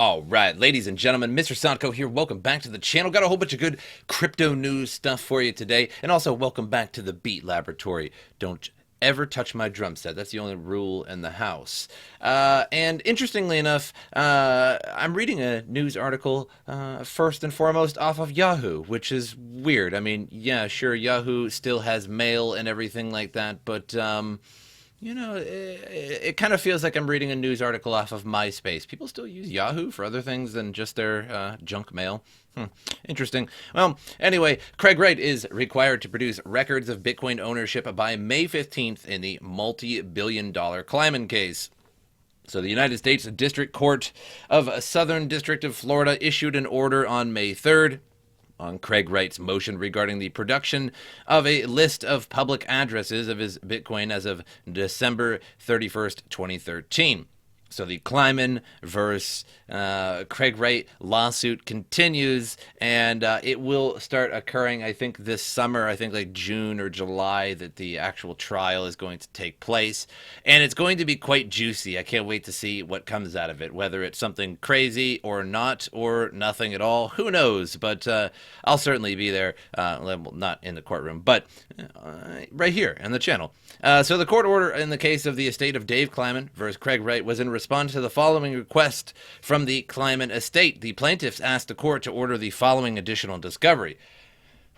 All right, ladies and gentlemen, MrSotko here. Welcome back to the channel. Got a whole bunch of good crypto news stuff for you today. And also, welcome back to the Beat Laboratory. Don't ever touch my drum set. That's the only rule in the house. And interestingly enough, I'm reading a news article first and foremost off of Yahoo, which is weird. I mean, yeah, sure, Yahoo still has mail and everything like that, but it kind of feels like I'm reading a news article off of MySpace. People still use Yahoo for other things than just their junk mail. Interesting. Well, anyway, Craig Wright is required to produce records of Bitcoin ownership by May 15th in the multi-billion-dollar Kleiman case. So the United States District Court of Southern District of Florida issued an order on May 3rd on Craig Wright's motion regarding the production of a list of public addresses of his Bitcoin as of December 31st, 2013. So the Kleiman versus Craig Wright lawsuit continues, and it will start occurring, I think, this summer. I think like June or July that the actual trial is going to take place. And it's going to be quite juicy. I can't wait to see what comes out of it, whether it's something crazy or not, or nothing at all. Who knows? But I'll certainly be there, not in the courtroom, but right here on the channel. So the court order in the case of the estate of Dave Kleiman versus Craig Wright was in response to the following request from the Kleiman estate. The plaintiffs asked the court to order the following additional discovery,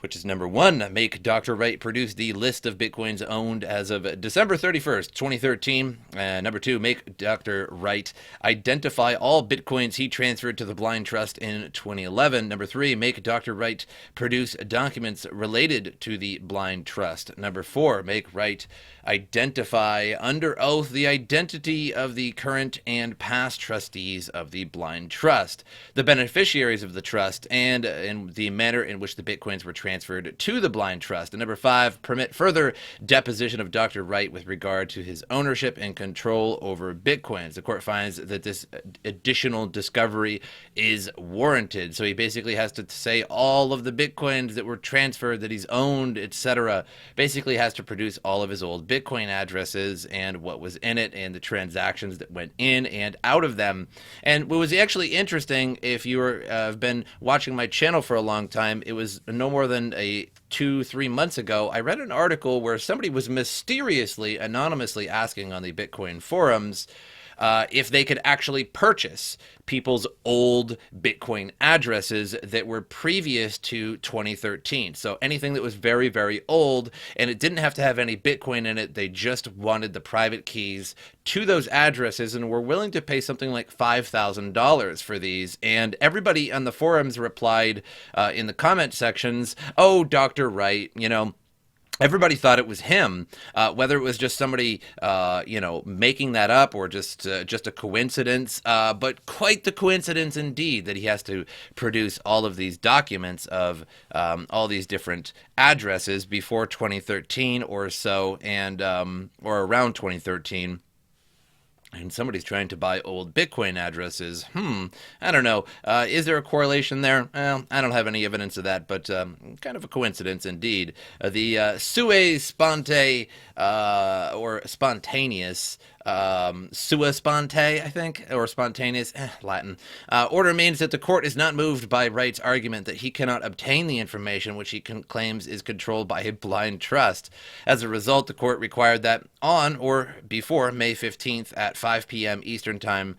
which is number one, make Dr. Wright produce the list of Bitcoins owned as of December 31st, 2013. Number two, make Dr. Wright identify all Bitcoins he transferred to the blind trust in 2011. Number three, make Dr. Wright produce documents related to the blind trust. Number four, make Wright identify under oath the identity of the current and past trustees of the blind trust, the beneficiaries of the trust, and in the manner in which the Bitcoins were transferred to the blind trust. And number five, permit further deposition of Dr. Wright with regard to his ownership and control over Bitcoins. The court finds that this additional discovery is warranted. So he basically has to say all of the Bitcoins that were transferred, that he's owned, etc. Basically has to produce all of his old Bitcoin addresses and what was in it and the transactions that went in and out of them. And what was actually interesting, if you have been watching my channel for a long time, it was no more than 2-3 months ago, I read an article where somebody was mysteriously, anonymously asking on the Bitcoin forums if they could actually purchase people's old Bitcoin addresses that were previous to 2013. So anything that was very, very old, and it didn't have to have any Bitcoin in it. They just wanted the private keys to those addresses and were willing to pay something like $5,000 for these. And everybody on the forums replied in the comment sections, "Oh, Dr. Wright, everybody thought it was him, whether it was just somebody, making that up or just a coincidence, but quite the coincidence indeed that he has to produce all of these documents of all these different addresses before 2013 or so, and or around 2013. And somebody's trying to buy old Bitcoin addresses. I don't know. Is there a correlation there? Well, I don't have any evidence of that, but kind of a coincidence indeed. The sui sponte, or spontaneous, sua sponte, I think, or spontaneous, Latin, order means that the court is not moved by Wright's argument that he cannot obtain the information which he claims is controlled by a blind trust. As a result, the court required that on or before May 15th at 5 p.m. Eastern Time,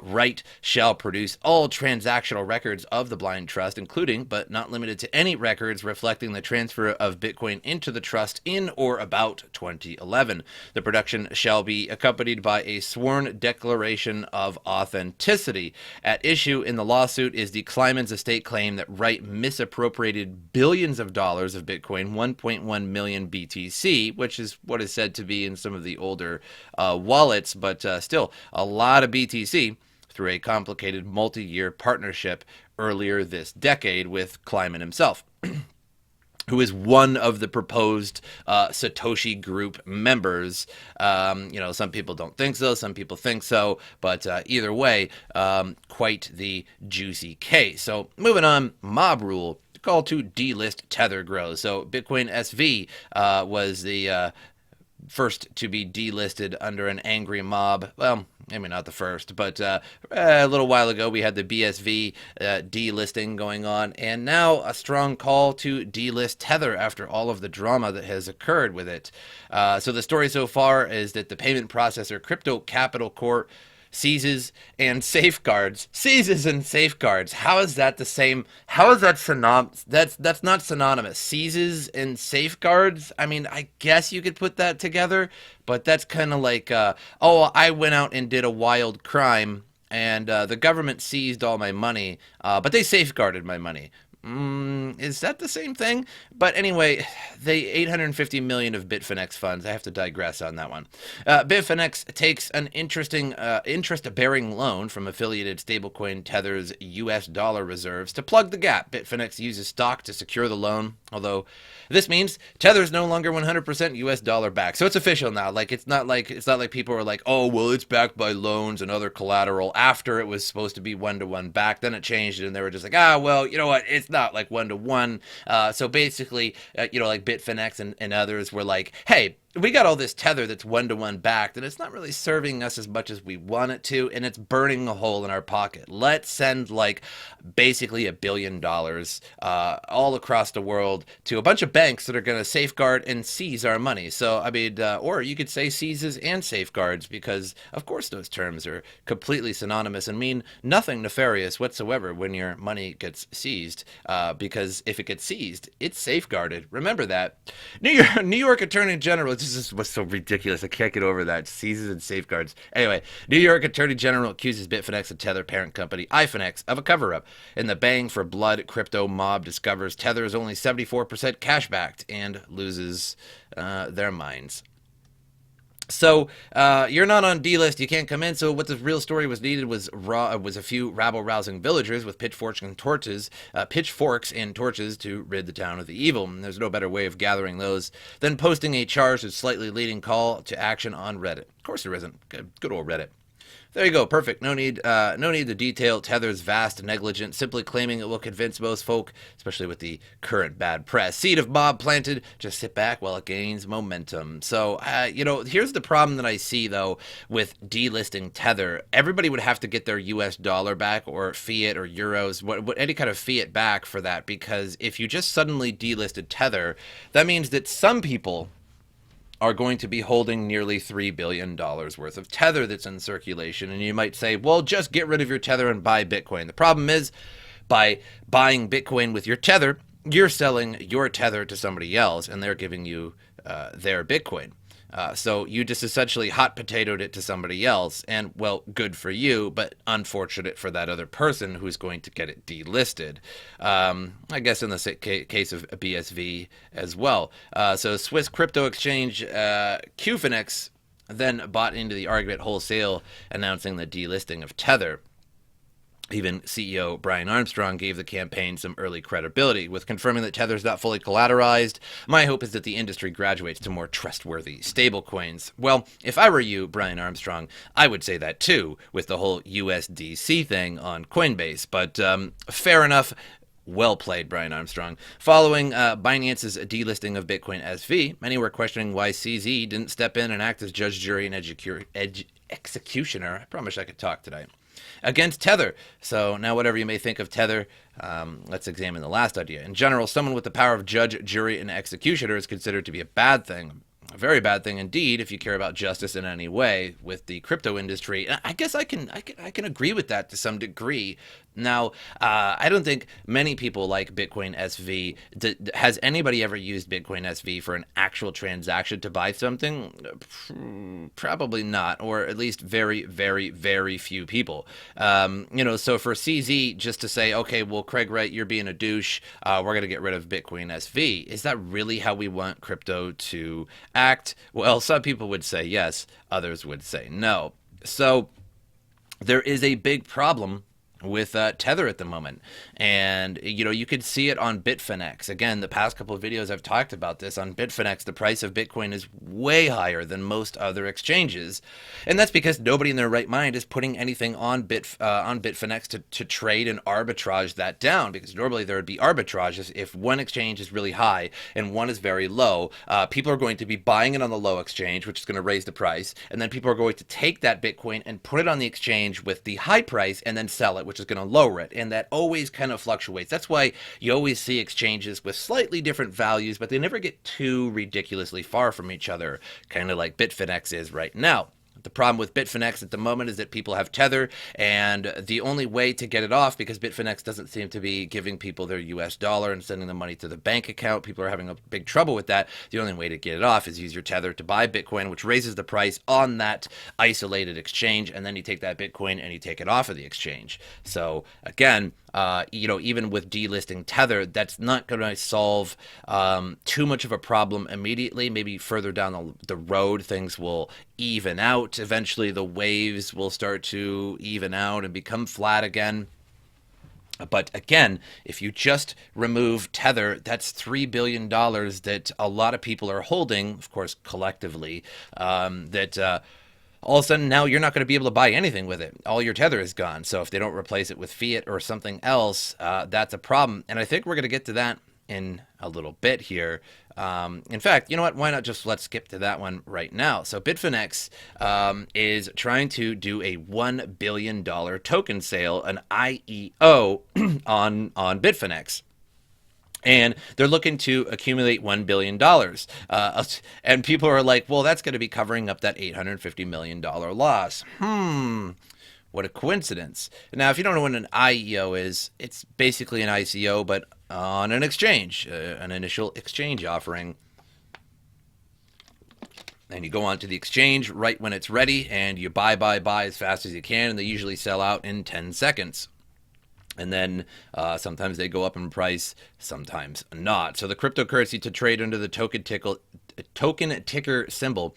Wright shall produce all transactional records of the blind trust, including, but not limited to, any records reflecting the transfer of Bitcoin into the trust in or about 2011. The production shall be accompanied by a sworn declaration of authenticity. At issue in the lawsuit is the Kleiman's estate claim that Wright misappropriated billions of dollars of Bitcoin, 1.1 million BTC, which is what is said to be in some of the older wallets, but still a lot of BTC, through a complicated multi-year partnership earlier this decade with Kleiman himself, who is one of the proposed Satoshi group members. Some people don't think so, some people think so, but either way, quite the juicy case. So moving on, mob rule, call to delist tether grows. So Bitcoin SV was the first to be delisted under an angry mob. Well, maybe not the first, but a little while ago we had the BSV delisting going on, and now a strong call to delist Tether after all of the drama that has occurred with it. So the story so far is that the payment processor Crypto Capital Corp seizes and safeguards. How is that the same? How is that synonymous? That's not synonymous. Seizes and safeguards, I mean, I guess you could put that together, but that's kind of like oh, I went out and did a wild crime, and the government seized all my money, but they safeguarded my money. Is that the same thing? But anyway, the 850 million of Bitfinex funds. I have to digress on that one. Bitfinex takes an interesting interest-bearing loan from affiliated stablecoin Tether's U.S. dollar reserves to plug the gap. Bitfinex uses stock to secure the loan, although this means Tether's no longer 100% U.S. dollar backed. So it's official now. Like it's not like people are like, oh well, it's backed by loans and other collateral after it was supposed to be one-to-one backed. Then it changed and they were just like, well, you know what? It's not like one-to-one. So basically, like Bitfinex and others were like, hey, we got all this Tether that's one-to-one backed, and it's not really serving us as much as we want it to, and it's burning a hole in our pocket. Let's send like basically $1 billion all across the world to a bunch of banks that are going to safeguard and seize our money. So I mean, or you could say seizes and safeguards, because of course those terms are completely synonymous and mean nothing nefarious whatsoever when your money gets seized, because if it gets seized, it's safeguarded. Remember that. New York Attorney General, this was so ridiculous. I can't get over that. Seizes and safeguards. Anyway, New York Attorney General accuses Bitfinex and Tether parent company iFinex of a cover-up. In the Bang for Blood crypto mob discovers Tether is only 74% cash-backed and loses their minds. So you're not on delist, you can't come in. So what the real story was needed was a few rabble-rousing villagers with pitchforks and torches to rid the town of the evil. And there's no better way of gathering those than posting a charged and slightly leading call to action on Reddit. Of course there isn't. Good old Reddit. There you go, perfect. No need to detail Tether's vast negligence, simply claiming it will convince most folk, especially with the current bad press. Seed of mob planted, just sit back while it gains momentum. So, here's the problem that I see, though, with delisting Tether. Everybody would have to get their US dollar back, or fiat, or euros, any kind of fiat back for that, because if you just suddenly delisted Tether, that means that some people are going to be holding nearly $3 billion worth of Tether that's in circulation. And you might say, well, just get rid of your Tether and buy Bitcoin. The problem is, by buying Bitcoin with your Tether, you're selling your Tether to somebody else, and they're giving you their Bitcoin. So you just essentially hot potatoed it to somebody else, and, well, good for you, but unfortunate for that other person who's going to get it delisted. I guess in the case of BSV as well. So Swiss crypto exchange Qfinex then bought into the argument wholesale, announcing the delisting of Tether. Even CEO Brian Armstrong gave the campaign some early credibility, with confirming that Tether's not fully collateralized. My hope is that the industry graduates to more trustworthy stablecoins. Well, if I were you, Brian Armstrong, I would say that too, with the whole USDC thing on Coinbase. But fair enough. Well played, Brian Armstrong. Following Binance's delisting of Bitcoin SV, many were questioning why CZ didn't step in and act as judge, jury, and executioner. I promise I could talk today. Against Tether. So now whatever you may think of Tether, let's examine the last idea. In general, someone with the power of judge, jury, and executioner is considered to be a bad thing. A very bad thing indeed if you care about justice in any way with the crypto industry. And I guess I can agree with that to some degree. Now, I don't think many people like Bitcoin SV. Has anybody ever used Bitcoin SV for an actual transaction to buy something? Probably not, or at least very, very, very few people. So for CZ just to say, okay, well, Craig Wright, you're being a douche, we're going to get rid of Bitcoin SV. Is that really how we want crypto to act? Well, some people would say yes, others would say no. So there is a big problem with Tether at the moment. And, you could see it on Bitfinex. Again, the past couple of videos I've talked about this. On Bitfinex, the price of Bitcoin is way higher than most other exchanges. And that's because nobody in their right mind is putting anything on Bitfinex to trade and arbitrage that down, because normally there would be arbitrage if one exchange is really high and one is very low. People are going to be buying it on the low exchange, which is going to raise the price. And then people are going to take that Bitcoin and put it on the exchange with the high price and then sell it, which is going to lower it. And that always kind of fluctuates. That's why you always see exchanges with slightly different values, but they never get too ridiculously far from each other, kind of like Bitfinex is right now. The problem with Bitfinex at the moment is that people have Tether, and the only way to get it off, because Bitfinex doesn't seem to be giving people their US dollar and sending the money to the bank account, people are having a big trouble with that. The only way to get it off is use your Tether to buy Bitcoin, which raises the price on that isolated exchange, and then you take that Bitcoin and you take it off of the exchange. So again, even with delisting Tether, that's not going to solve too much of a problem immediately. Maybe further down the road, things will even out. Eventually, the waves will start to even out and become flat again. But again, if you just remove Tether, that's $3 billion that a lot of people are holding, of course, collectively, all of a sudden now you're not going to be able to buy anything with it. All your Tether is gone. So if they don't replace it with fiat or something else, that's a problem. And I think we're going to get to that in a little bit here. In fact, you know what? Why not just let's skip to that one right now. So Bitfinex is trying to do a $1 billion token sale, an IEO, on Bitfinex. And they're looking to accumulate $1 billion. And people are like, well, that's going to be covering up that $850 million loss. What a coincidence. Now, if you don't know what an IEO is, it's basically an ICO, but on an exchange, an initial exchange offering. And you go onto the exchange right when it's ready, and you buy as fast as you can, and they usually sell out in 10 seconds. And then sometimes they go up in price, sometimes not. So the cryptocurrency to trade under the token ticker symbol.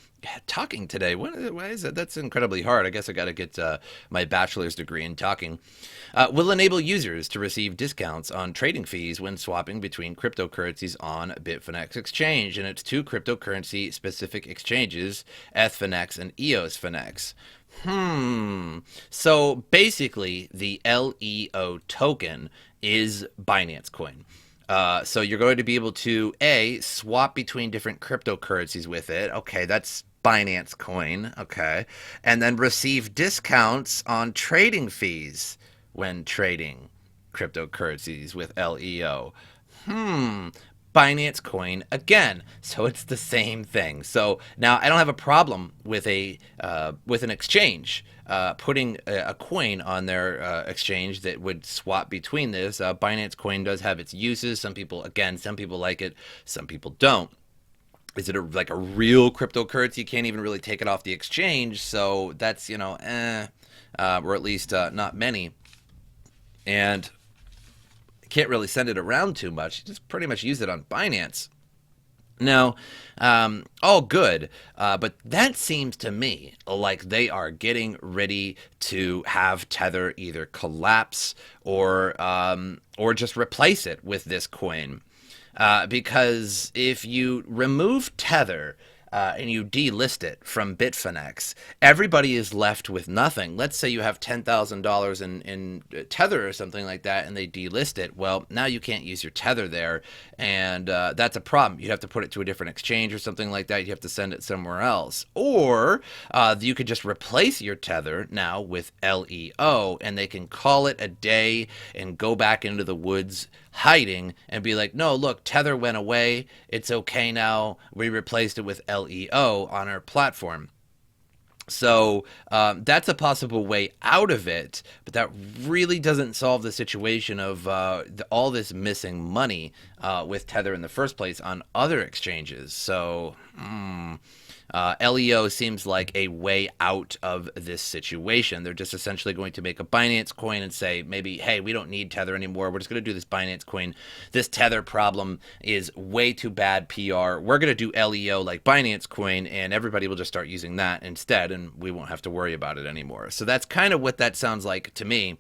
Talking today, why is that? That's incredibly hard. I guess I got to get my bachelor's degree in talking. Will enable users to receive discounts on trading fees when swapping between cryptocurrencies on Bitfinex exchange. And it's two cryptocurrency specific exchanges, Ethfinex and EOSfinex. So basically, the LEO token is Binance Coin. So you're going to be able to, swap between different cryptocurrencies with it. Okay, that's Binance Coin. Okay. And then receive discounts on trading fees when trading cryptocurrencies with LEO. Binance Coin again. So it's the same thing. So now I don't have a problem with an exchange putting a coin on their exchange that would swap between this. Binance Coin does have its uses. Some people like it, some people don't. Is it like a real cryptocurrency? You can't even really take it off the exchange. So that's, or at least not many. And can't really send it around too much. Just pretty much use it on Binance. Now, all good, but that seems to me like they are getting ready to have Tether either collapse or just replace it with this coin. Because if you remove Tether and you delist it from Bitfinex, everybody is left with nothing. Let's say you have $10,000 in Tether or something like that, and they delist it. Well, now you can't use your Tether there, and that's a problem. You'd have to put it to a different exchange or something like that. You have to send it somewhere else. Or you could just replace your Tether now with LEO, and they can call it a day and go back into the woods hiding and be like, no, look, Tether went away. It's okay now. We replaced it with LEO on our platform. So that's a possible way out of it, but that really doesn't solve the situation of all this missing money with Tether in the first place on other exchanges. So LEO seems like a way out of this situation. They're just essentially going to make a Binance coin and say, maybe, hey, we don't need Tether anymore. We're just going to do this Binance coin. This Tether problem is way too bad PR. We're going to do LEO like Binance coin, and everybody will just start using that instead, and we won't have to worry about it anymore. So that's kind of what that sounds like to me.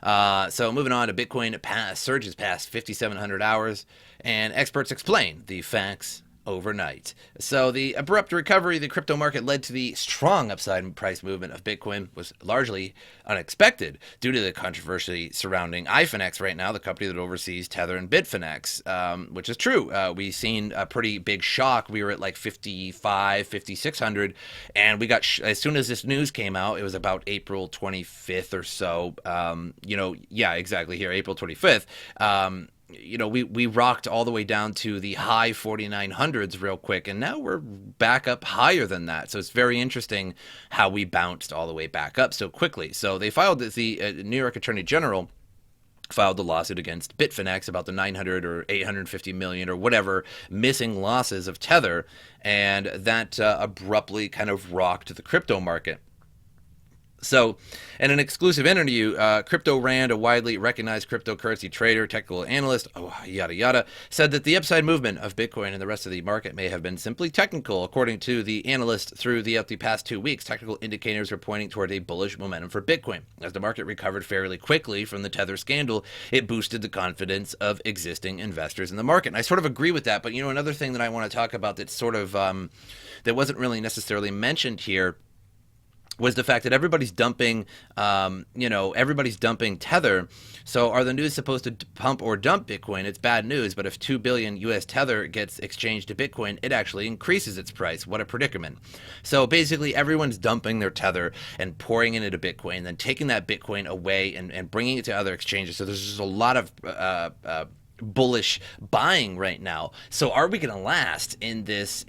So moving on to Bitcoin surges past 5,700 hours, and experts explain the facts overnight. So the abrupt recovery of the crypto market led to the strong upside price movement of Bitcoin was largely unexpected due to the controversy surrounding bitfinex right now, the company that oversees Tether and Bitfinex, which is true. We've seen a pretty big shock. We were at like 55, 5,600, and we got, as soon as this news came out, it was about April 25th or so. Yeah, exactly here, April 25th. We rocked all the way down to the high 4900s real quick, and now we're back up higher than that. So it's very interesting how we bounced all the way back up so quickly. So they filed, the New York Attorney General filed the lawsuit against Bitfinex about the 900 or 850 million or whatever missing losses of Tether, and that abruptly kind of rocked the crypto market. So, in an exclusive interview, Crypto Rand, a widely recognized cryptocurrency trader, technical analyst, yada yada, said that the upside movement of Bitcoin and the rest of the market may have been simply technical. According to the analyst, through the past 2 weeks, technical indicators are pointing toward a bullish momentum for Bitcoin. As the market recovered fairly quickly from the Tether scandal, it boosted the confidence of existing investors in the market. And I sort of agree with that. But another thing that I want to talk about that's sort of that wasn't really necessarily mentioned here was the fact that everybody's dumping, everybody's dumping Tether. So are the news supposed to pump or dump Bitcoin? It's bad news, but if 2 billion US Tether gets exchanged to Bitcoin, it actually increases its price. What a predicament. So basically everyone's dumping their Tether and pouring it into Bitcoin, then taking that Bitcoin away and bringing it to other exchanges. So there's just a lot of bullish buying right now. So are we going to last in this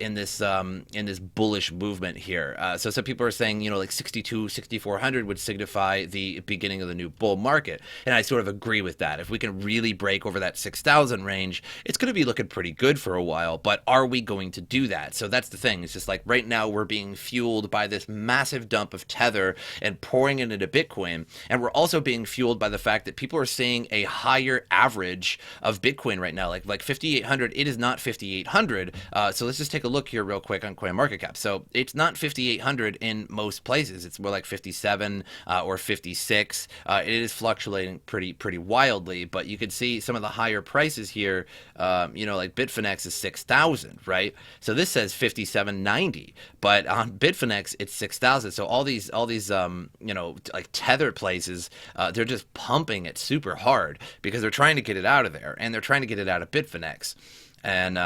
bullish movement here? So some people are saying, like 6,400 would signify the beginning of the new bull market. And I sort of agree with that. If we can really break over that 6,000 range, it's going to be looking pretty good for a while. But are we going to do that? So that's the thing. It's just like right now we're being fueled by this massive dump of Tether and pouring it into Bitcoin. And we're also being fueled by the fact that people are seeing a higher average of Bitcoin right now, like 5,800. It is not 5,800. So let's just take a look here real quick on CoinMarketCap. So it's not 5,800 in most places. It's more like 57 or 56. It is fluctuating pretty wildly, but you can see some of the higher prices here. Like Bitfinex is 6,000, right? So this says 5,790, but on Bitfinex it's 6,000. So all these like Tether places, they're just pumping it super hard because they're trying to get it out of there, and they're trying to get it out of Bitfinex. And,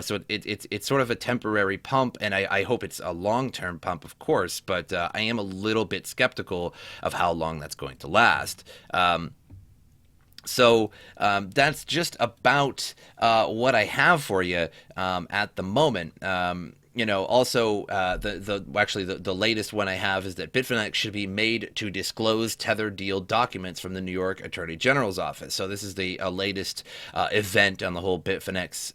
so it's sort of a temporary pump, and I hope it's a long-term pump, of course, but I am a little bit skeptical of how long that's going to last. So that's just about what I have for you at the moment. Also, the latest one I have is that Bitfinex should be made to disclose Tether deal documents from the New York Attorney General's office. So this is the latest event on the whole Bitfinex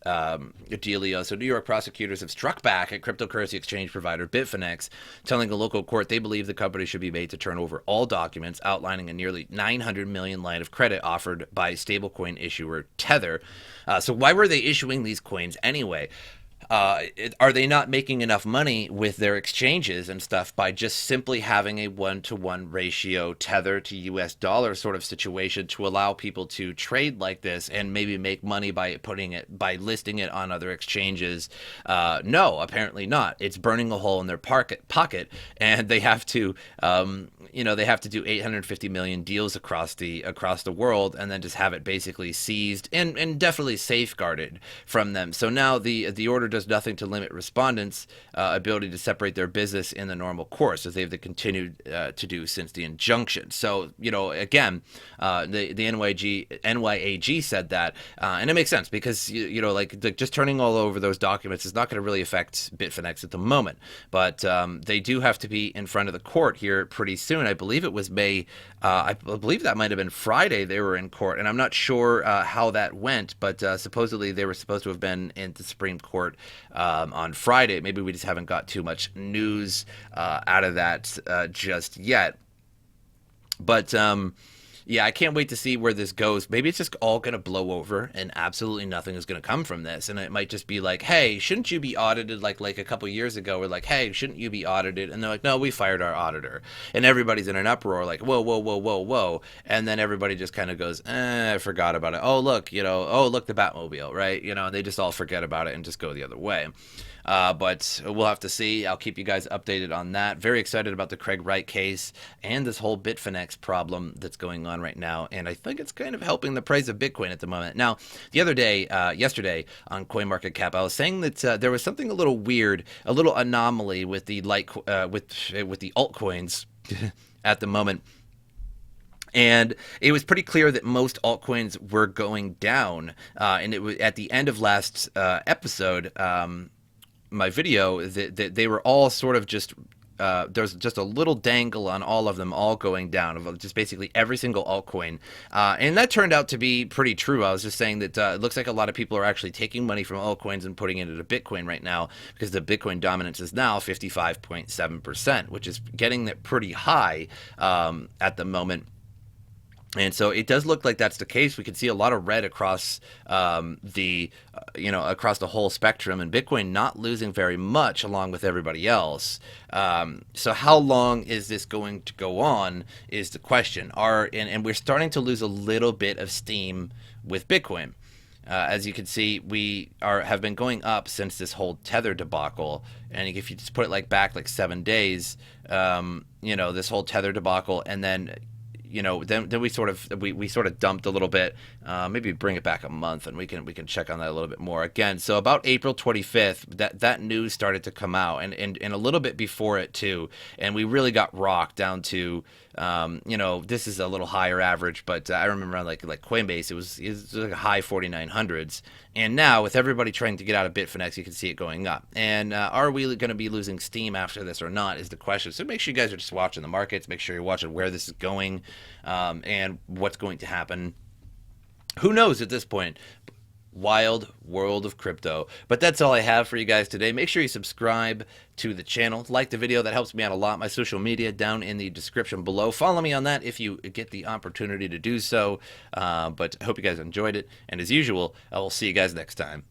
dealio. So New York prosecutors have struck back at cryptocurrency exchange provider Bitfinex, telling a local court they believe the company should be made to turn over all documents outlining a nearly 900 million line of credit offered by stablecoin issuer Tether. So why were they issuing these coins anyway? Are they not making enough money with their exchanges and stuff by just simply having a 1-to-1 ratio Tether to US dollar sort of situation to allow people to trade like this and maybe make money by listing it on other exchanges? No, apparently not. It's burning a hole in their pocket, and they have to, they have to do 850 million deals across the world, and then just have it basically seized and definitely safeguarded from them. So now the order does nothing to limit respondents' ability to separate their business in the normal course, as they've continued to do since the injunction. So, again, the NYAG said that, and it makes sense because, just turning all over those documents is not going to really affect Bitfinex at the moment. But they do have to be in front of the court here pretty soon. I believe it was May. I believe that might have been Friday they were in court, and I'm not sure how that went, but supposedly they were supposed to have been in the Supreme Court on Friday. Maybe we just haven't got too much news out of that just yet. But Yeah, I can't wait to see where this goes. Maybe it's just all going to blow over and absolutely nothing is going to come from this. And it might just be like, hey, shouldn't you be audited like a couple years ago? We're like, hey, shouldn't you be audited? And they're like, no, we fired our auditor. And everybody's in an uproar like, whoa, whoa, whoa, whoa, whoa. And then everybody just kind of goes, I forgot about it. Oh, look, oh, look, the Batmobile, right? And they just all forget about it and just go the other way. But we'll have to see. I'll keep you guys updated on that. Very excited about the Craig Wright case and this whole bitfinex problem that's going on right now. And I think it's kind of helping the price of Bitcoin at the moment. Now, the other day, yesterday on CoinMarketCap, I was saying that there was something a little weird, a little anomaly with the with the altcoins at the moment. And it was pretty clear that most altcoins were going down. And it was at the end of last episode, my video, that they were all sort of just there's just a little dangle on all of them, all going down, of just basically every single altcoin, and that turned out to be pretty true. I was just saying that it looks like a lot of people are actually taking money from altcoins and putting it into Bitcoin right now, because the Bitcoin dominance is now 55.7%, which is getting it pretty high at the moment. And so it does look like that's the case. We can see a lot of red across across the whole spectrum, and Bitcoin not losing very much along with everybody else. So how long is this going to go on is the question. And we're starting to lose a little bit of steam with Bitcoin. As you can see, we have been going up since this whole tether debacle. And if you just put it back 7 days, this whole tether debacle, and then then we sort of dumped a little bit. Maybe bring it back a month, and we can check on that a little bit more again. So about April 25th, that news started to come out, and a little bit before it too. And we really got rocked down to, this is a little higher average, but I remember on like Coinbase, it was like a high 4900s. And now with everybody trying to get out of Bitfinex, you can see it going up. And are we going to be losing steam after this or not is the question. So make sure you guys are just watching the markets. Make sure you're watching where this is going and what's going to happen. Who knows at this point? Wild world of crypto. But that's all I have for you guys today. Make sure you subscribe to the channel, like the video. That helps me out a lot. My social media down in the description below. Follow me on that if you get the opportunity to do so. But I hope you guys enjoyed it, and as usual, I will see you guys next time.